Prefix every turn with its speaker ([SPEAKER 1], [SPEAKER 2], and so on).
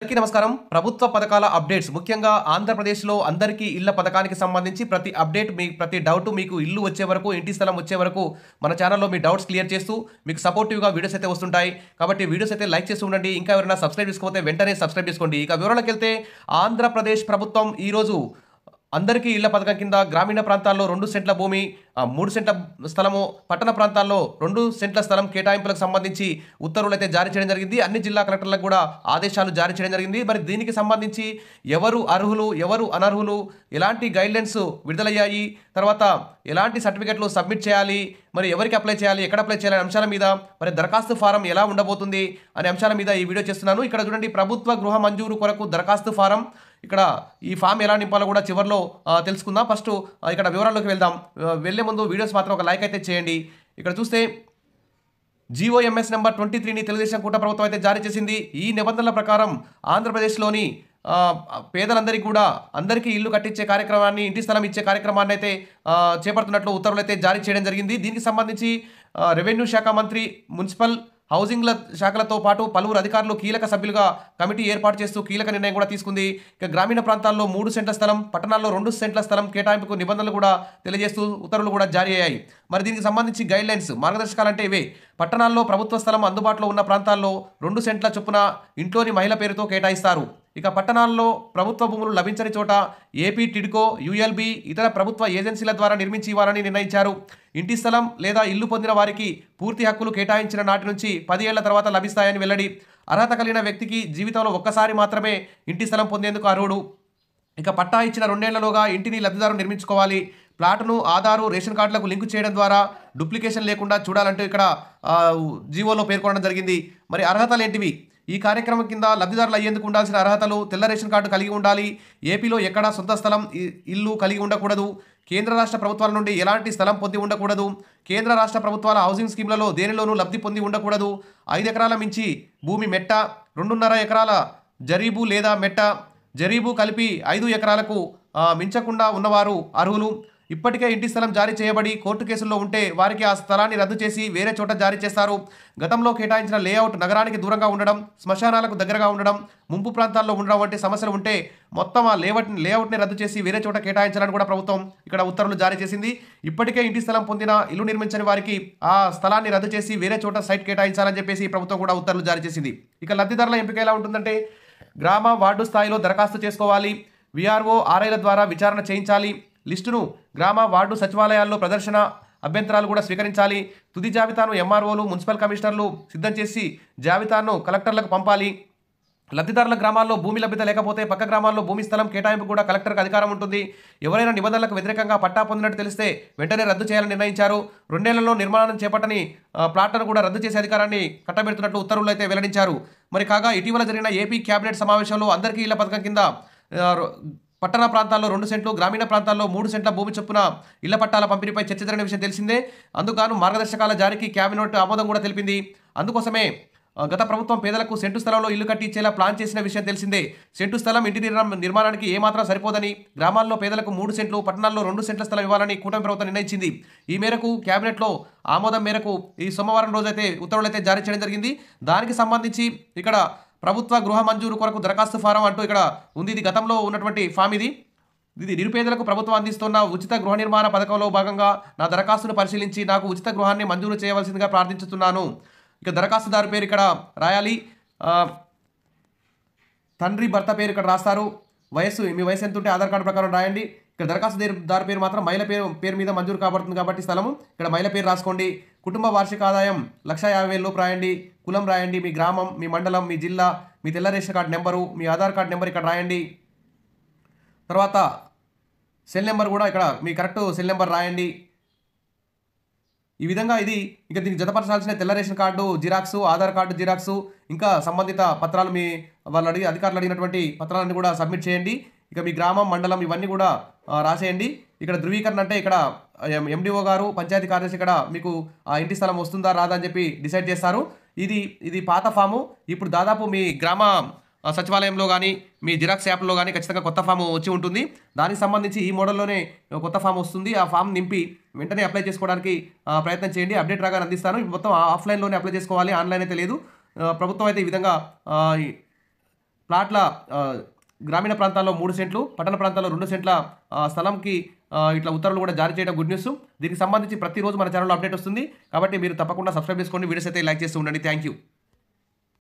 [SPEAKER 1] అందరికీ నమస్కారం. ప్రభుత్వ పథకాల అప్డేట్స్ ముఖ్యంగా ఆంధ్రప్రదేశ్‌లో అందరికీ ఇళ్ల పథకానికి సంబంధించి ప్రతి అప్డేట్ ప్రతి డౌట్ మీకు ఇల్లు వచ్చే వరకు, ఇంటి స్థలం వచ్చే వరకు మన ఛానెల్‌లో మీ డౌట్స్ క్లియర్ చేస్తూ మీకు సపోర్టివ్‌గా వీడియోస్ అయితే వస్తుంటాయి. కాబట్టి వీడియోస్ అయితే లైక్ చేస్తూ ఉండండి. ఇంకా ఎవరైనా సబ్స్క్రైబ్ చేసుకోకపోతే వెంటనే సబ్స్క్రైబ్ చేసుకోండి. ఇక వివరాలకెళ్తే ఆంధ్రప్రదేశ్ ప్రభుత్వం ఈరోజు అందరికీ ఇళ్ల పథకం కింద గ్రామీణ ప్రాంతాల్లో 2 సెంట్ల భూమి, 3 సెంట్ల స్థలము, పట్టణ ప్రాంతాల్లో 2 సెంట్ల స్థలం కేటాయింపులకు సంబంధించి ఉత్తర్వులైతే జారీ చేయడం జరిగింది. అన్ని జిల్లా కలెక్టర్లకు కూడా ఆదేశాలు జారీ చేయడం జరిగింది. మరి దీనికి సంబంధించి ఎవరు అర్హులు, ఎవరు అనర్హులు, ఎలాంటి గైడ్లైన్స్ విడుదలయ్యాయి, తర్వాత ఎలాంటి సర్టిఫికెట్లు సబ్మిట్ చేయాలి, మరి ఎవరికి అప్లై చేయాలి, ఎక్కడ అప్లై చేయాలి అనే అంశాల మీద, మరి దరఖాస్తు ఫారం ఎలా ఉండబోతుంది అనే అంశాల మీద ఈ వీడియో చేస్తున్నాను. ఇక్కడ చూడండి, ప్రభుత్వ గృహ మంజూరు కొరకు దరఖాస్తు ఫారం. ఇక్కడ ఈ ఫామ్ ఎలా నింపాలో కూడా చివరిలో తెలుసుకుందాం. ఫస్ట్ ఇక్కడ వివరాల్లోకి వెళ్దాం. వెళ్లే ముందు వీడియోస్ మాత్రం ఒక లైక్ అయితే చేయండి. ఇక్కడ చూస్తే జీఓఎంఎస్ నెంబర్ 23ని తెలుగుదేశం కూటమి ప్రభుత్వం అయితే జారీ చేసింది. ఈ నిబంధనల ప్రకారం ఆంధ్రప్రదేశ్లోని పేదలందరికీ కూడా అందరికీ ఇల్లు కట్టించే కార్యక్రమాన్ని, ఇంటి స్థలం ఇచ్చే కార్యక్రమాన్ని అయితే చేపడుతున్నట్లు ఉత్తర్వులు అయితే జారీ చేయడం జరిగింది. దీనికి సంబంధించి రెవెన్యూ శాఖ మంత్రి, మున్సిపల్, హౌసింగ్ల శాఖలతో పాటు పలువురు అధికారులు కీలక సభ్యులుగా కమిటీ ఏర్పాటు చేస్తూ కీలక నిర్ణయం కూడా తీసుకుంది. ఇక గ్రామీణ ప్రాంతాల్లో 3 సెంట్ల స్థలం, పట్టణాల్లో 2 సెంట్ల స్థలం కేటాయింపుకు నిబంధనలు కూడా తెలియజేస్తూ ఉత్తర్వులు కూడా జారీ అయ్యాయి. మరి దీనికి సంబంధించి గైడ్లైన్స్, మార్గదర్శకాలు అంటే ఇవే. పట్టణాల్లో ప్రభుత్వ స్థలం అందుబాటులో ఉన్న ప్రాంతాల్లో 2 సెంట్ల చొప్పున ఇంట్లోని మహిళ పేరుతో కేటాయిస్తారు. ఇక పట్టణాల్లో ప్రభుత్వ భూములు లభించని చోట ఏపీ టిడ్కో, యుఎల్బి, ఇతర ప్రభుత్వ ఏజెన్సీల ద్వారా నిర్మించి ఇవ్వాలని నిర్ణయించారు. ఇంటి స్థలం లేదా ఇల్లు పొందిన వారికి పూర్తి హక్కులు కేటాయించిన నాటి నుంచి 10 ఏళ్ల తర్వాత లభిస్తాయని వెల్లడి. అర్హత కలిగిన వ్యక్తికి జీవితంలో ఒక్కసారి మాత్రమే ఇంటి స్థలం పొందేందుకు అర్హుడు. ఇక పట్టా ఇచ్చిన 2 ఏళ్లలోగా ఇంటిని లబ్ధిదారు నిర్మించుకోవాలి. ప్లాటును ఆధారు, రేషన్ కార్డులకు లింకు చేయడం ద్వారా డూప్లికేషన్ లేకుండా చూడాలంటూ ఇక్కడ జీవోలో పేర్కొనడం జరిగింది. మరి అర్హతలు ఏంటివి? ఈ కార్యక్రమం కింద లబ్ధిదారులు అయ్యేందుకు ఉండాల్సిన అర్హతలు: తెల్ల రేషన్ కార్డు కలిగి ఉండాలి. ఏపీలో ఎక్కడా సొంత స్థలం, ఇల్లు కలిగి ఉండకూడదు. కేంద్ర రాష్ట్ర ప్రభుత్వాల నుండి ఎలాంటి స్థలం పొంది ఉండకూడదు. కేంద్ర రాష్ట్ర ప్రభుత్వాల హౌసింగ్ స్కీమ్లలో దేనిలోనూ లబ్ధి పొంది ఉండకూడదు. 5 ఎకరాల మించి భూమి మెట్ట, 2.5 ఎకరాల జరీబు లేదా మెట్ట, జరీబు కలిపి 5 ఎకరాలకు మించకుండా ఉన్నవారు అర్హులు. ఇప్పటికే ఇంటి స్థలం జారీ చేయబడి కోర్టు కేసుల్లో ఉంటే వారికి ఆ స్థలాన్ని రద్దు చేసి వేరే చోట జారీ చేస్తారు. గతంలో కేటాయించిన లేఅవుట్ నగరానికి దూరంగా ఉండడం, శ్మశానాలకు దగ్గరగా ఉండడం, ముంపు ప్రాంతాల్లో ఉండడం వంటి సమస్యలు ఉంటే మొత్తం ఆ లేఅవుట్ని రద్దు చేసి వేరే చోట కేటాయించాలని కూడా ప్రభుత్వం ఇక్కడ ఉత్తర్వులు జారీ చేసింది. ఇప్పటికే ఇంటి స్థలం పొందిన, ఇల్లు నిర్మించని వారికి ఆ స్థలాన్ని రద్దు చేసి వేరే చోట సైట్ కేటాయించాలని చెప్పేసి ప్రభుత్వం కూడా ఉత్తర్వులు జారీ చేసింది. ఇక లబ్ధిదారుల ఎంపిక ఎలా ఉంటుందంటే, గ్రామ, వార్డు స్థాయిలో దరఖాస్తు చేసుకోవాలి. విఆర్ఓ, ఆర్ఐల ద్వారా విచారణ చేయించాలి. లిస్టును గ్రామ, వార్డు సచివాలయాల్లో ప్రదర్శన అభ్యంతరాలు కూడా స్వీకరించాలి. తుది జాబితాను ఎంఆర్ఓలు, మున్సిపల్ కమిషనర్లు సిద్ధం చేసి జాబితాను కలెక్టర్లకు పంపాలి. లబ్ధిదారుల గ్రామాల్లో భూమి లభ్యత లేకపోతే పక్క గ్రామాల్లో భూమి స్థలం కేటాయింపు కూడా కలెక్టర్కి అధికారం ఉంటుంది. ఎవరైనా నిబంధనలకు వ్యతిరేకంగా పట్టా పొందినట్టు తెలిస్తే వెంటనే రద్దు చేయాలని నిర్ణయించారు. 2 ఏళ్లలో నిర్మాణం చేపట్టని ప్లాట్లను కూడా రద్దు చేసే అధికారాన్ని కట్టబెడుతున్నట్లు ఉత్తర్వులు అయితే వెల్లడించారు. మరి కాగా ఇటీవల జరిగిన ఏపీ క్యాబినెట్ సమావేశంలో అందరికీ ఇళ్ల పథకం కింద పట్టణ ప్రాంతాల్లో 2 సెంట్లు, గ్రామీణ ప్రాంతాల్లో 3 సెంట్ల భూమి చొప్పున ఇళ్ల పట్టాల పంపిణీపై చర్చ జరిగిన విషయం తెలిసిందే. అందుకు మార్గదర్శకాల జారీకి కేబినెట్ ఆమోదం కూడా తెలిపింది. అందుకోసమే గత ప్రభుత్వం పేదలకు సెంటు స్థలంలో ఇల్లు కట్టించేలా ప్లాన్ చేసిన విషయం తెలిసిందే. సెంటు స్థలం ఇంటి నిర్మాణానికి ఏమాత్రం సరిపోదని, గ్రామాల్లో పేదలకు 3 సెంట్లు, పట్టణాల్లో 2 సెంట్ల స్థలం ఇవ్వాలని కూటమి ప్రభుత్వం నిర్ణయించింది. ఈ మేరకు కేబినెట్లో ఆమోదం మేరకు ఈ సోమవారం రోజైతే ఉత్తర్వులు అయితే జారీ చేయడం జరిగింది. దానికి సంబంధించి ఇక్కడ ప్రభుత్వ గృహ మంజూరు కొరకు దరఖాస్తు ఫారం అంటూ ఇక్కడ ఉంది. ఇది గతంలో ఉన్నటువంటి ఫామ్. ఇది నిరుపేదలకు ప్రభుత్వం అందిస్తున్న ఉచిత గృహ నిర్మాణ పథకంలో భాగంగా నా దరఖాస్తును పరిశీలించి నాకు ఉచిత గృహాన్ని మంజూరు చేయవలసిందిగా ప్రార్థించుతున్నాను. ఇక దరఖాస్తుదారు పేరు ఇక్కడ రాయాలి. తండ్రి, భర్త పేరు ఇక్కడ రాస్తారు. మీ వయసు ఎంత ఉంటే ఆధార్ కార్డు ప్రకారం రాయండి. ఇక్కడ దరఖాస్తుదారు పేరు మాత్రం మహిళ పేరు మీద మంజూరు కాబడుతుంది కాబట్టి స్థలము ఇక్కడ మహిళ పేరు రాసుకోండి. కుటుంబ వార్షిక ఆదాయం 1,50,000 లోపు రాయండి. కులం రాయండి. మీ గ్రామం, మీ మండలం, మీ జిల్లా, మీ తెల్ల రేషన్ కార్డు నెంబరు, మీ ఆధార్ కార్డు నెంబర్ ఇక్కడ రాయండి. తర్వాత సెల్ నెంబర్ కూడా ఇక్కడ మీ కరెక్ట్ సెల్ నెంబర్ రాయండి. ఈ విధంగా ఇక దీనికి జతపరచాల్సిన తెల్ల ration card xerox, Aadhaar card xerox, ఇంకా సంబంధిత పత్రాలు అధికారులు అడిగినటువంటి పత్రాలన్నీ కూడా సబ్మిట్ చేయండి. ఇక మీ గ్రామం, మండలం ఇవన్నీ కూడా రాసేయండి. ఇక్కడ ధృవీకరణ అంటే ఇక్కడ ఎండిఓ గారు, పంచాయతీ కార్యదర్శి ఇక్కడ మీకు ఆ ఇంటి స్థలం వస్తుందా రాదా అని చెప్పి డిసైడ్ చేస్తారు. ఇది పాత ఫాము. ఇప్పుడు దాదాపు మీ గ్రామ సచివాలయంలో కానీ, మీ జిరాక్స్ యాప్లో కానీ ఖచ్చితంగా కొత్త ఫామ్ వచ్చి ఉంటుంది. దానికి సంబంధించి ఈ మోడల్లోనే కొత్త ఫామ్ వస్తుంది. ఆ ఫామ్ నింపి వెంటనే అప్లై చేసుకోవడానికి ప్రయత్నం చేయండి. అప్డేట్ రాగానే అందిస్తాను. మొత్తం ఆఫ్లైన్లోనే అప్లై చేసుకోవాలి, ఆన్లైన్ అయితే లేదు. ప్రభుత్వం అయితే ఈ విధంగా ప్లాట్ల గ్రామీణ ప్రాంతాల్లో 3 సెంట్లు, పట్టణ ప్రాంతాల్లో 2 సెంట్ల స్థలంకి ఇట్లా ఉత్తర్వులు కూడా జారీ చేయడం గుడ్ న్యూస్. దీనికి సంబంధించి ప్రతిరోజు మన ఛానల్లో అప్డేట్ వస్తుంది. కాబట్టి మీరు తప్పకుండా సబ్స్క్రైబ్ చేసుకోండి. వీడియోస్ అయితే లైక్ చేస్తూ ఉండండి. Thank you.